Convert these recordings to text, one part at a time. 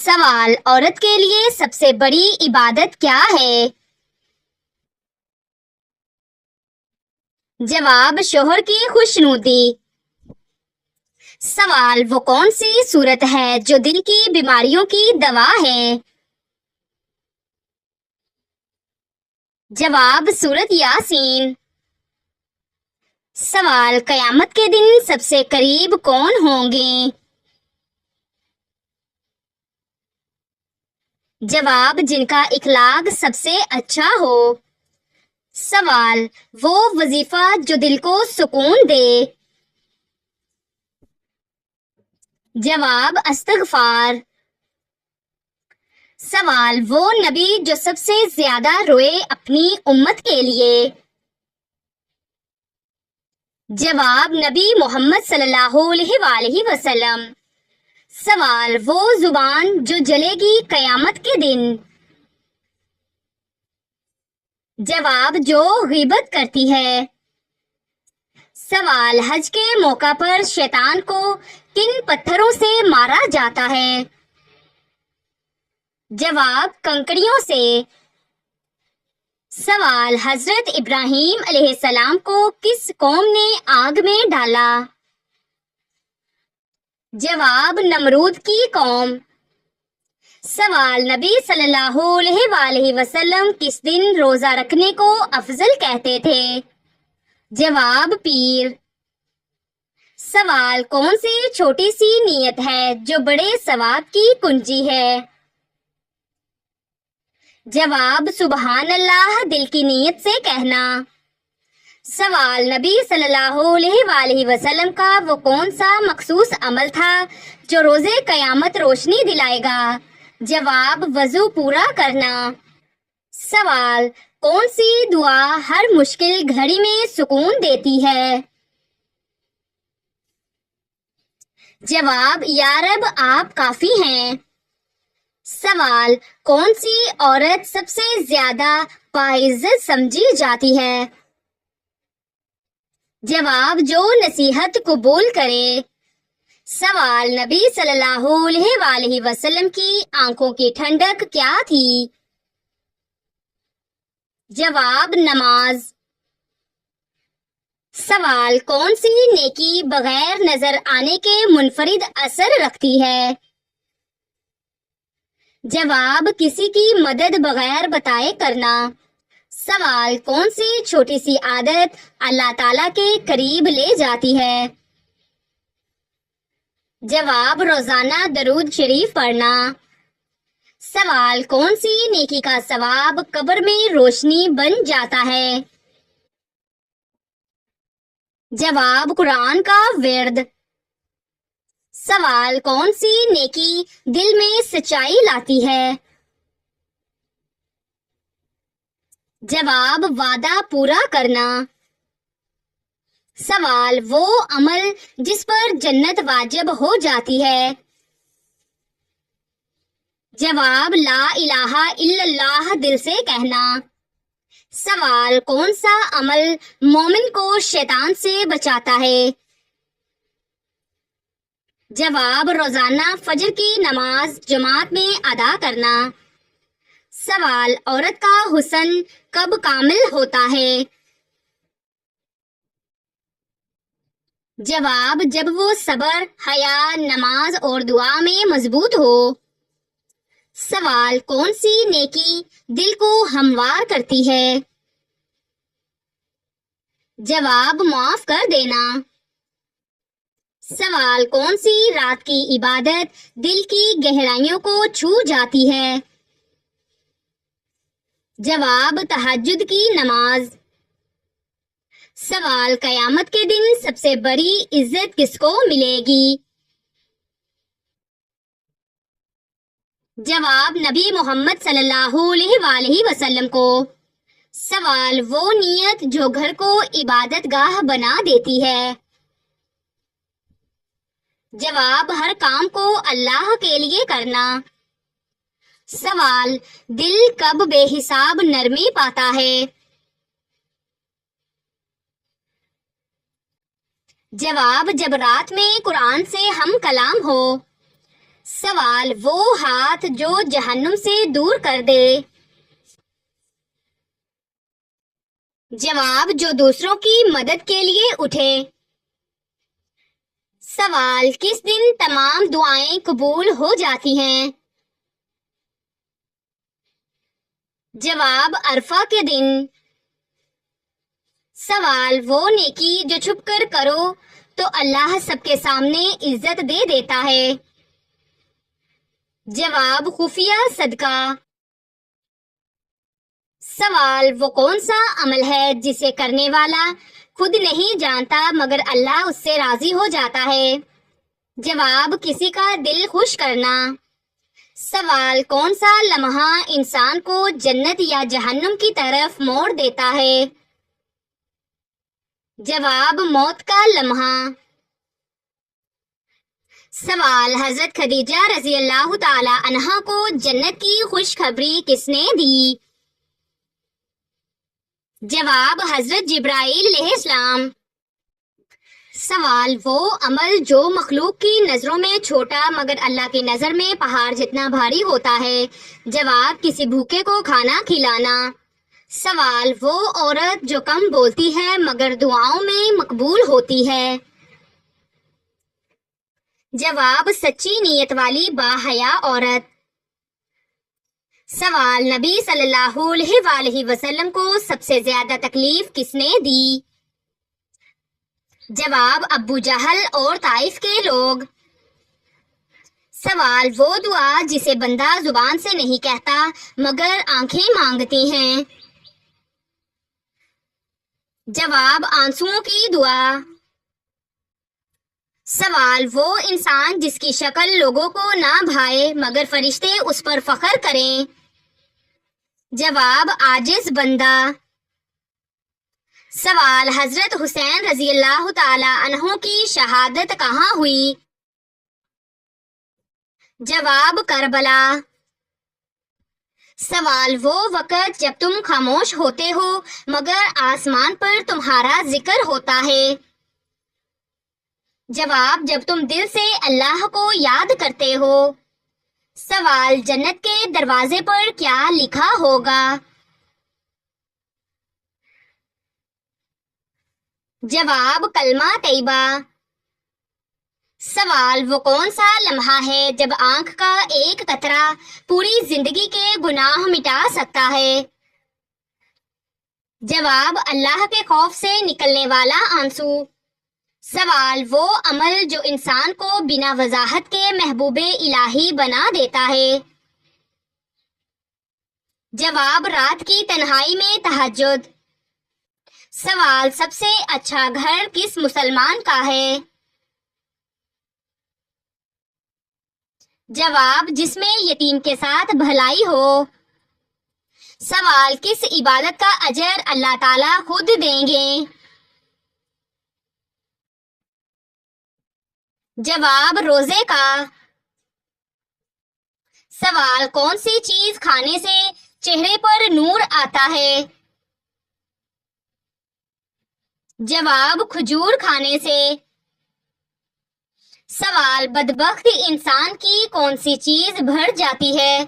سوال: عورت کے لیے سب سے بڑی عبادت کیا ہے؟ جواب: شوہر کی خوشنودی۔ سوال: وہ کون سی سورت ہے جو دل کی بیماریوں کی دوا ہے؟ جواب: سورت یاسین۔ سوال: قیامت کے دن سب سے قریب کون ہوں گے؟ جواب: جن کا اخلاق سب سے اچھا ہو۔ سوال: وہ وظیفہ جو دل کو سکون دے؟ جواب: استغفار۔ سوال: وہ نبی جو سب سے زیادہ روئے اپنی امت کے لیے؟ جواب: نبی محمد صلی اللہ علیہ وآلہ وسلم۔ سوال: وہ زبان جو جلے گی قیامت کے دن؟ جواب: جو غیبت کرتی ہے۔ سوال: حج کے موقع پر شیطان کو کن پتھروں سے مارا جاتا ہے؟ جواب: کنکریوں سے۔ سوال: حضرت ابراہیم علیہ السلام کو کس قوم نے آگ میں ڈالا؟ جواب: نمرود کی قوم۔ سوال: نبی صلی اللہ علیہ وآلہ وسلم کس دن روزہ رکھنے کو افضل کہتے تھے؟ جواب: پیر۔ سوال: کون سی چھوٹی سی نیت ہے جو بڑے ثواب کی کنجی ہے؟ جواب: سبحان اللہ دل کی نیت سے کہنا۔ سوال: نبی صلی اللہ علیہ وآلہ وسلم کا وہ کون سا مخصوص عمل تھا جو روز قیامت روشنی دلائے گا؟ جواب: وضو پورا کرنا۔ سوال: کون سی دعا ہر مشکل گھڑی میں سکون دیتی ہے؟ جواب: یا رب آپ کافی ہیں۔ سوال: کون سی عورت سب سے زیادہ باعزت سمجھی جاتی ہے؟ جواب: جو نصیحت قبول کرے۔ سوال: نبی صلی اللہ علیہ وآلہ وسلم کی آنکھوں کی ٹھنڈک کیا تھی؟ جواب: نماز۔ سوال: کون سی نیکی بغیر نظر آنے کے منفرد اثر رکھتی ہے؟ جواب: کسی کی مدد بغیر بتائے کرنا۔ سوال: کون سی چھوٹی سی عادت اللہ تعالیٰ کے قریب لے جاتی ہے؟ جواب: روزانہ درود شریف پڑھنا۔ سوال: کون سی نیکی کا ثواب قبر میں روشنی بن جاتا ہے؟ جواب: قرآن کا ورد۔ سوال: کون سی نیکی دل میں سچائی لاتی ہے؟ جواب: وعدہ پورا کرنا۔ سوال: وہ عمل جس پر جنت واجب ہو جاتی ہے؟ جواب: لا الہ الا اللہ دل سے کہنا۔ سوال: کون سا عمل مومن کو شیطان سے بچاتا ہے؟ جواب: روزانہ فجر کی نماز جماعت میں ادا کرنا۔ سوال: عورت کا حسن کب کامل ہوتا ہے؟ جواب: جب وہ صبر، حیا، نماز اور دعا میں مضبوط ہو۔ سوال: کون سی نیکی دل کو ہموار کرتی ہے؟ جواب: معاف کر دینا۔ سوال: کون سی رات کی عبادت دل کی گہرائیوں کو چھو جاتی ہے؟ جواب: تہجد کی نماز۔ سوال: قیامت کے دن سب سے بڑی عزت کس کو ملے گی؟ جواب: نبی محمد صلی اللہ علیہ وآلہ وسلم کو۔ سوال: وہ نیت جو گھر کو عبادت گاہ بنا دیتی ہے؟ جواب: ہر کام کو اللہ کے لیے کرنا۔ سوال: دل کب بے حساب نرمی پاتا ہے؟ جواب: جب رات میں قرآن سے ہم کلام ہو۔ سوال وہ ہاتھ جو جہنم سے دور کر دے. جواب جو دوسروں کی مدد کے لیے اٹھے. سوال کس دن تمام دعائیں قبول ہو جاتی ہیں؟ جواب عرفہ کے دن. سوال وہ نیکی جو چھپ کر کرو تو اللہ سب کے سامنے عزت دے دیتا ہے. جواب خفیہ صدقہ. سوال وہ کون سا عمل ہے جسے کرنے والا خود نہیں جانتا مگر اللہ اس سے راضی ہو جاتا ہے؟ جواب کسی کا دل خوش کرنا. سوال کون سا لمحہ انسان کو جنت یا جہنم کی طرف موڑ دیتا ہے؟ جواب موت کا لمحہ. سوال حضرت خدیجہ رضی اللہ تعالی عنہا کو جنت کی خوشخبری کس نے دی؟ جواب حضرت جبرائیل علیہ السلام. سوال وہ عمل جو مخلوق کی نظروں میں چھوٹا مگر اللہ کی نظر میں پہاڑ جتنا بھاری ہوتا ہے. جواب کسی بھوکے کو کھانا کھلانا. سوال وہ عورت جو کم بولتی ہے مگر دعاؤں میں مقبول ہوتی ہے. جواب سچی نیت والی باحیا عورت. سوال نبی صلی اللہ علیہ وآلہ وسلم کو سب سے زیادہ تکلیف کس نے دی؟ جواب ابو جہل اور طائف کے لوگ. سوال وہ دعا جسے بندہ زبان سے نہیں کہتا مگر آنکھیں مانگتی ہیں. جواب آنسوؤں کی دعا. سوال وہ انسان جس کی شکل لوگوں کو نہ بھائے مگر فرشتے اس پر فخر کریں. جواب عاجز بندہ. سوال حضرت حسین رضی اللہ تعالی عنہ کی شہادت کہاں ہوئی؟ جواب کربلا. سوال وہ وقت جب تم خاموش ہوتے ہو مگر آسمان پر تمہارا ذکر ہوتا ہے. جواب جب تم دل سے اللہ کو یاد کرتے ہو. سوال جنت کے دروازے پر کیا لکھا ہوگا؟ جواب کلمہ طیبہ. سوال وہ کون سا لمحہ ہے جب آنکھ کا ایک قطرہ پوری زندگی کے گناہ مٹا سکتا ہے؟ جواب اللہ کے خوف سے نکلنے والا آنسو. سوال وہ عمل جو انسان کو بنا وضاحت کے محبوب الہی بنا دیتا ہے. جواب رات کی تنہائی میں تہجد. سوال سب سے اچھا گھر کس مسلمان کا ہے؟ جواب جس میں یتیم کے ساتھ بھلائی ہو. سوال کس عبادت کا اجر اللہ تعالیٰ خود دیں گے؟ جواب روزے کا. سوال کون سی چیز کھانے سے چہرے پر نور آتا ہے؟ جواب کھجور کھانے سے. سوال بدبخت انسان کی کون سی چیز بھر جاتی ہے؟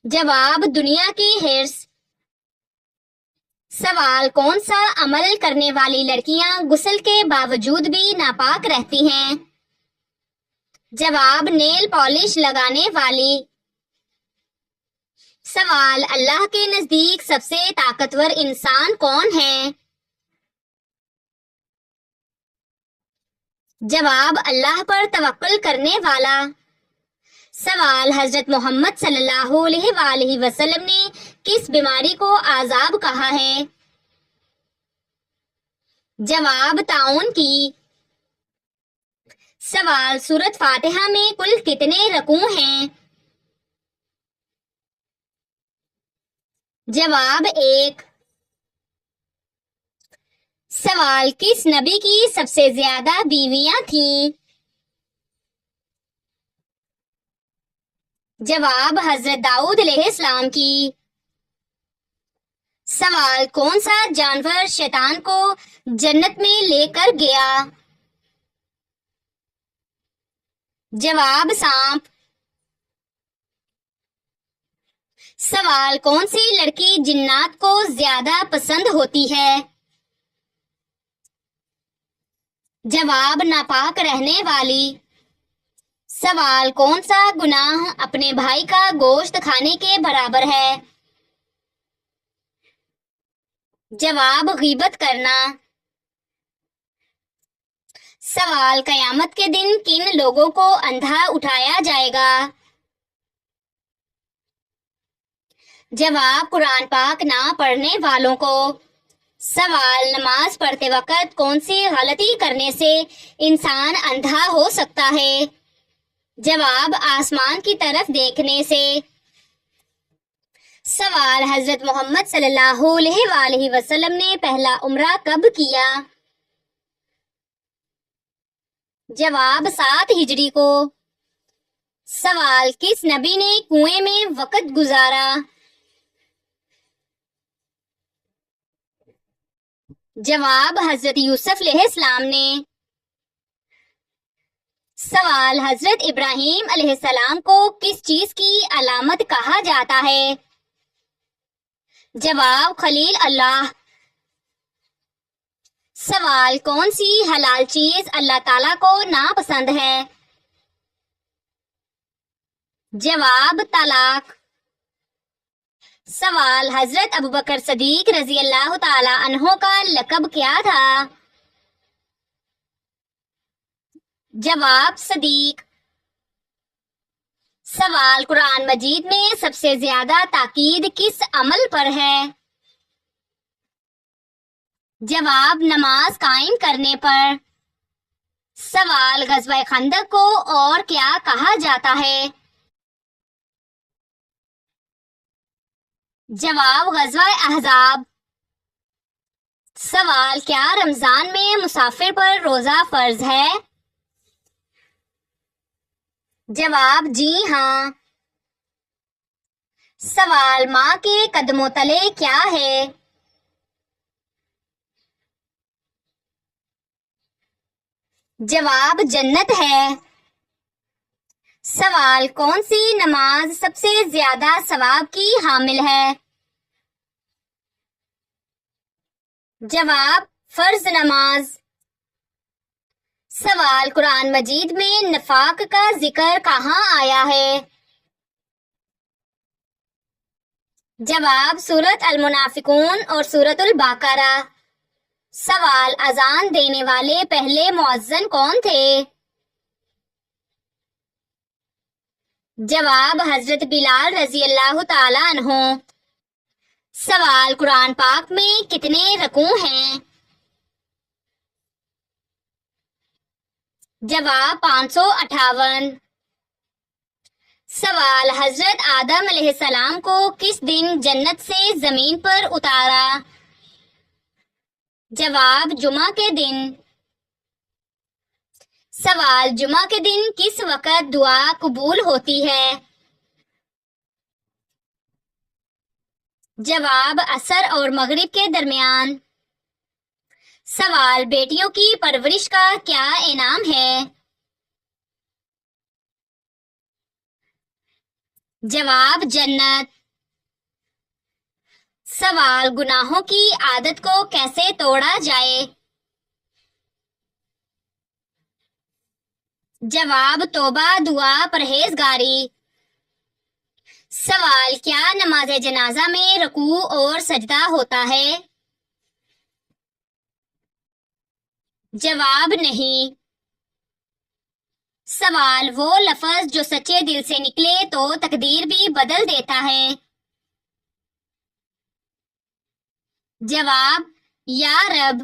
جواب دنیا کی حرص. سوال کون سا عمل کرنے والی لڑکیاں غسل کے باوجود بھی ناپاک رہتی ہیں؟ جواب نیل پالش لگانے والی. سوال اللہ کے نزدیک سب سے طاقتور انسان کون ہے؟ جواب اللہ پر توکل کرنے والا. سوال حضرت محمد صلی اللہ علیہ وآلہ وسلم نے کس بیماری کو عذاب کہا ہے؟ جواب طاعون کی. سوال سورۃ فاتحہ میں کل کتنے رکوع ہیں؟ جواب 1. سوال کس نبی کی سب سے زیادہ بیویاں تھیں؟ جواب حضرت داؤد علیہ السلام کی. سوال کون سا جانور شیطان کو جنت میں لے کر گیا؟ جواب سانپ. سوال کون سی لڑکی جنات کو زیادہ پسند ہوتی ہے؟ جواب ناپاک رہنے والی. سوال کون سا گناہ اپنے بھائی کا گوشت کھانے کے برابر ہے؟ جواب غیبت کرنا. سوال قیامت کے دن کن لوگوں کو اندھا اٹھایا جائے گا؟ جواب قرآن پاک نہ پڑھنے والوں کو. سوال نماز پڑھتے وقت کون سی غلطی کرنے سے انسان اندھا ہو سکتا ہے؟ جواب آسمان کی طرف دیکھنے سے. سوال حضرت محمد صلی اللہ علیہ وآلہ وسلم نے پہلا عمرہ کب کیا؟ جواب 7 ہجری کو. سوال کس نبی نے کنویں میں وقت گزارا؟ جواب حضرت یوسف علیہ السلام نے. سوال حضرت ابراہیم علیہ السلام کو کس چیز کی علامت کہا جاتا ہے؟ جواب خلیل اللہ. سوال کون سی حلال چیز اللہ تعالیٰ کو ناپسند ہے؟ جواب طلاق. سوال حضرت ابوبکر صدیق رضی اللہ تعالی عنہ کا لقب کیا تھا؟ جواب صدیق. سوال قرآن مجید میں سب سے زیادہ تاکید کس عمل پر ہے؟ جواب نماز قائم کرنے پر. سوال غزوہ خندق کو اور کیا کہا جاتا ہے؟ جواب غزوہ احزاب. سوال کیا رمضان میں مسافر پر روزہ فرض ہے؟ جواب جی ہاں. سوال ماں کے قدموں تلے کیا ہے؟ جواب جنت ہے. سوال کون سی نماز سب سے زیادہ ثواب کی حامل ہے؟ جواب فرض نماز. سوال قرآن مجید میں نفاق کا ذکر کہاں آیا ہے؟ جواب سورۃ المنافقون اور سورۃ البقرہ. سوال اذان دینے والے پہلے مؤذن کون تھے؟ جواب حضرت بلال رضی اللہ تعالی عنہ. سوال قرآن پاک میں کتنے رکوع ہیں؟ جواب 558. سوال حضرت آدم علیہ السلام کو کس دن جنت سے زمین پر اتارا؟ جواب جمعہ کے دن. سوال جمعہ کے دن کس وقت دعا قبول ہوتی ہے؟ جواب عصر اور مغرب کے درمیان. سوال بیٹیوں کی پرورش کا کیا انعام ہے؟ جواب جنت. سوال گناہوں کی عادت کو کیسے توڑا جائے؟ جواب توبہ دعا پرہیزگاری. سوال کیا نماز جنازہ میں رکوع اور سجدہ ہوتا ہے؟ جواب نہیں. سوال وہ لفظ جو سچے دل سے نکلے تو تقدیر بھی بدل دیتا ہے. جواب یا رب.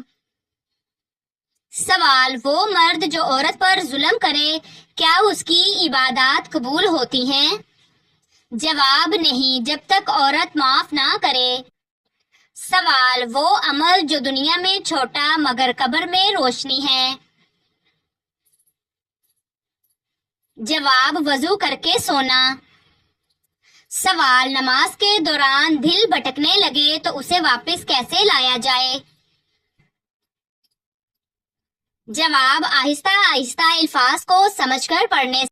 سوال وہ مرد جو عورت پر ظلم کرے کیا اس کی عبادات قبول ہوتی ہیں؟ جواب نہیں جب تک عورت معاف نہ کرے. سوال وہ عمل جو دنیا میں چھوٹا مگر قبر میں روشنی ہے. جواب وضو کر کے سونا. سوال نماز کے دوران دل بھٹکنے لگے تو اسے واپس کیسے لایا جائے؟ جواب آہستہ آہستہ الفاظ کو سمجھ کر پڑھنے